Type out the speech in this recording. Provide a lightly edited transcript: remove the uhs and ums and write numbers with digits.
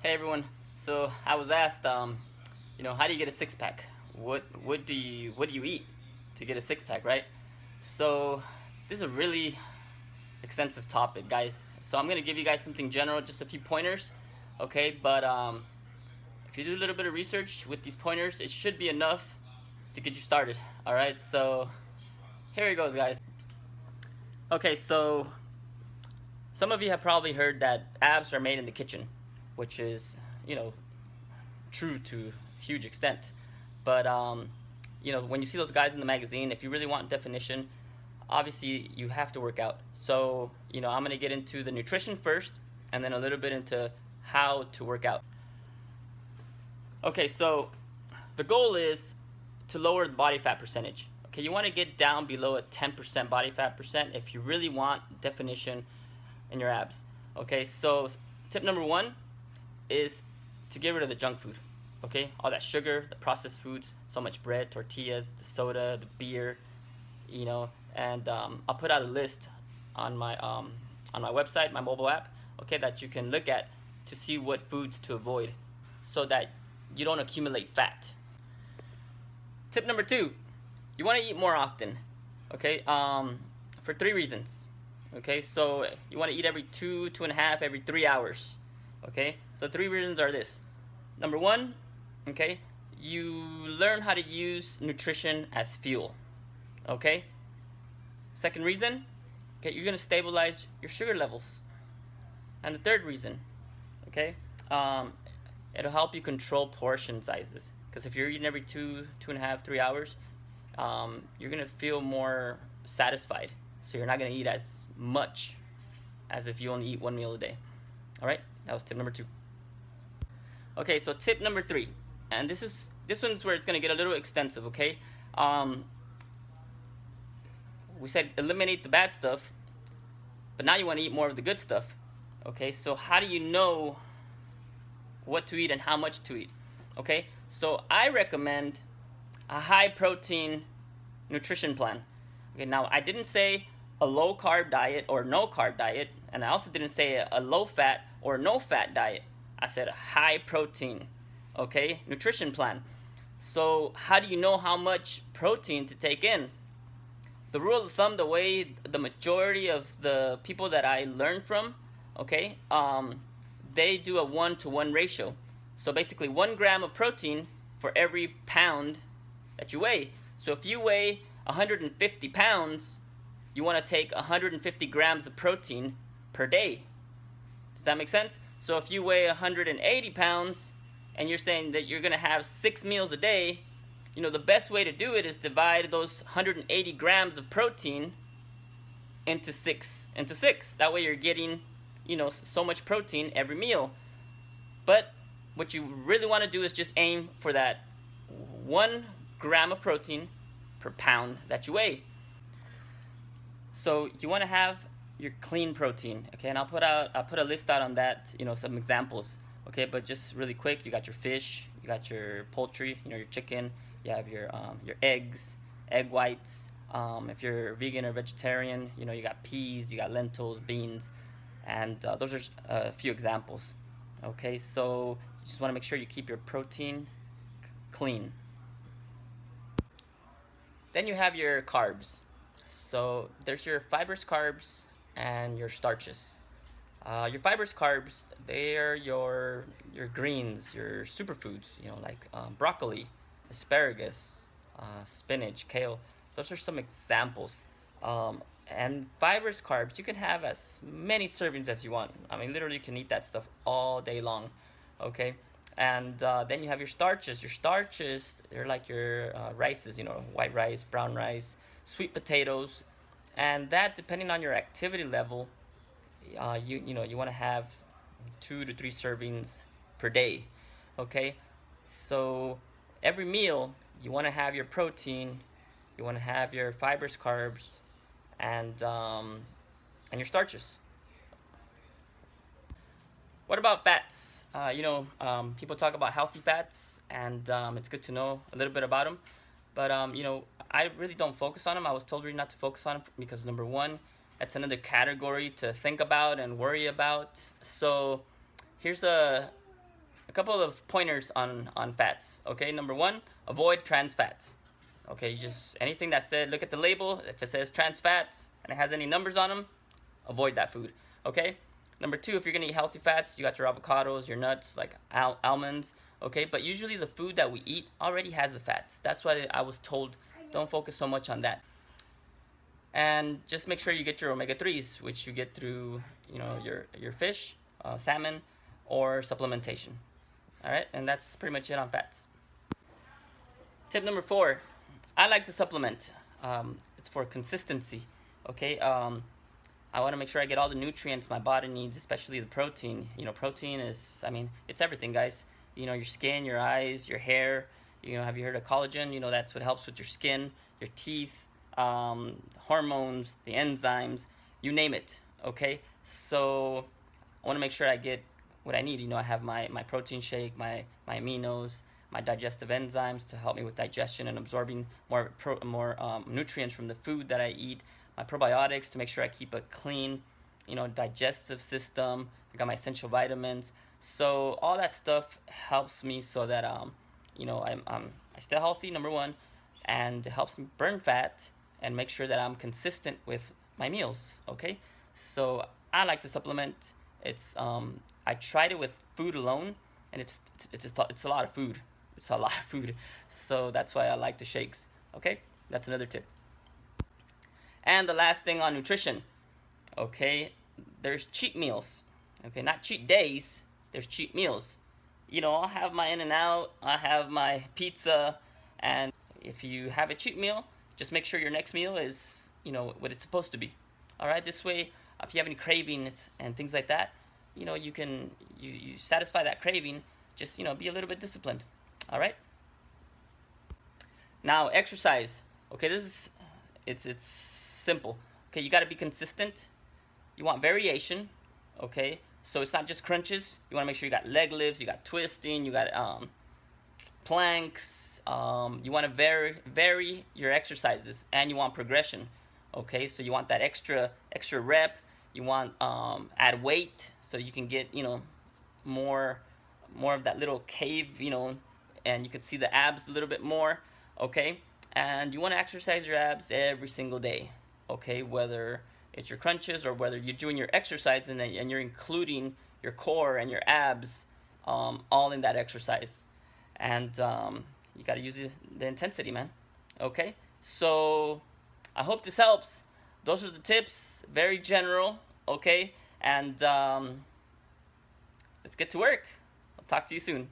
Hey everyone. So I was asked, how do you get a six pack? What do you eat to get a six pack, right? So this is a really extensive topic, guys. So I'm gonna give you guys something general, just a few pointers, okay? But if you do a little bit of research with these pointers, it should be enough to get you started. All right. So here it goes, guys. Okay. So some of you have probably heard that abs are made in the kitchen, which is true to a huge extent. But when you see those guys in the magazine, if you really want definition, obviously you have to work out. So I'm gonna get into the nutrition first, and then a little bit into how to work out. Okay, so the goal is to lower the body fat percentage. Okay, you want to get down below a 10% body fat percent if you really want definition in your abs. Okay, so tip number one is to get rid of the junk food. Okay, all that sugar, the processed foods, so much bread, tortillas, the soda, the beer, and I'll put out a list on my website, my mobile app, okay, that you can look at to see what foods to avoid so that you don't accumulate fat. Tip number two, you want to eat more often, okay, for three reasons. Okay, so you want to eat every 2.5, every 3 hours. Okay, so three reasons are this. Number one, okay, you learn how to use nutrition as fuel. Okay, second reason, okay, you're going to stabilize your sugar levels. And the third reason, okay, it'll help you control portion sizes. Because if you're eating every 2.5, 3 hours, you're going to feel more satisfied. So you're not going to eat as much as if you only eat one meal a day. All right, that was tip number two. Okay, so tip number three, and this one's where it's going to get a little extensive. Okay, we said eliminate the bad stuff, but now you want to eat more of the good stuff. Okay, so how do you know what to eat and how much to eat? Okay, so I recommend a high protein nutrition plan. Okay, now I didn't say a low carb diet or no carb diet, and I also didn't say a low fat or no fat diet. I said a high protein, okay, nutrition plan. So how do you know how much protein to take in? The rule of thumb, the way the majority of the people that I learned from, okay, they do a 1-to-1 ratio. So basically 1 gram of protein for every pound that you weigh. So if you weigh 150 pounds, you want to take 150 grams of protein per day. Does that make sense? So if you weigh 180 pounds and you're saying that you're going to have 6 meals a day, the best way to do it is divide those 180 grams of protein into six. That way you're getting, so much protein every meal. But what you really want to do is just aim for that 1 gram of protein per pound that you weigh. So you want to have your clean protein, okay? And I'll put a list out on that, some examples, okay? But just really quick, you got your fish, you got your poultry, your chicken, you have your eggs, egg whites. If you're vegan or vegetarian, you got peas, you got lentils, beans, and those are a few examples, okay? So you just want to make sure you keep your protein clean. Then you have your carbs. So there's your fibrous carbs and your starches. Your fibrous carbs, they're your greens, your superfoods, like broccoli, asparagus, spinach, kale. Those are some examples. And fibrous carbs, you can have as many servings as you want. I mean, literally you can eat that stuff all day long, okay? And then you have your starches. Your starches, they're like your rices, white rice, brown rice, sweet potatoes, and that, depending on your activity level, you want to have 2 to 3 servings per day. Okay, so every meal you want to have your protein, you want to have your fibrous carbs, and your starches. What about fats? People talk about healthy fats, and it's good to know a little bit about them. But I really don't focus on them. I was told really not to focus on them because, number one, that's another category to think about and worry about. So here's a couple of pointers on fats. Okay, number one, avoid trans fats. Okay, just anything that said, look at the label. If it says trans fats and it has any numbers on them, avoid that food. Okay. Number two, if you're gonna eat healthy fats, you got your avocados, your nuts, like almonds. Okay, but usually the food that we eat already has the fats. That's why I was told don't focus so much on that. And just make sure you get your omega-3s, which you get through, your fish, salmon, or supplementation. All right, and that's pretty much it on fats. Tip number 4, I like to supplement. It's for consistency. Okay, I want to make sure I get all the nutrients my body needs, especially the protein. Protein is, it's everything, guys. Your skin, your eyes, your hair. Have you heard of collagen? That's what helps with your skin, your teeth, hormones, the enzymes, you name it. Okay, so I want to make sure I get what I need. I have my protein shake, my aminos, my digestive enzymes to help me with digestion and absorbing more nutrients from the food that I eat. My probiotics to make sure I keep a clean, digestive system. I got my essential vitamins. So all that stuff helps me so that I stay healthy, number one, and it helps me burn fat and make sure that I'm consistent with my meals. Okay, so I like to supplement. It's I tried it with food alone, and it's a lot of food. It's a lot of food. So that's why I like the shakes. Okay, that's another tip. And the last thing on nutrition, okay, there's cheat meals. Okay, not cheat days, there's cheat meals. I'll have my In-N-Out, I have my pizza, and if you have a cheat meal, just make sure your next meal is, what it's supposed to be. All right, this way, if you have any cravings and things like that, you can satisfy that craving, just, be a little bit disciplined. All right? Now, exercise. Okay, it's simple. Okay, you got to be consistent. You want variation. Okay, so it's not just crunches. You want to make sure you got leg lifts, you got twisting, you got planks. You want to vary your exercises, and you want progression. Okay, so you want that extra rep. You want add weight so you can get more of that little cave, and you can see the abs a little bit more. Okay, and you want to exercise your abs every single day. Okay, whether it's your crunches or whether you're doing your exercise and you're including your core and your abs all in that exercise. And you got to use the intensity, man. Okay, so I hope this helps. Those are the tips, very general. Okay, and let's get to work. I'll talk to you soon.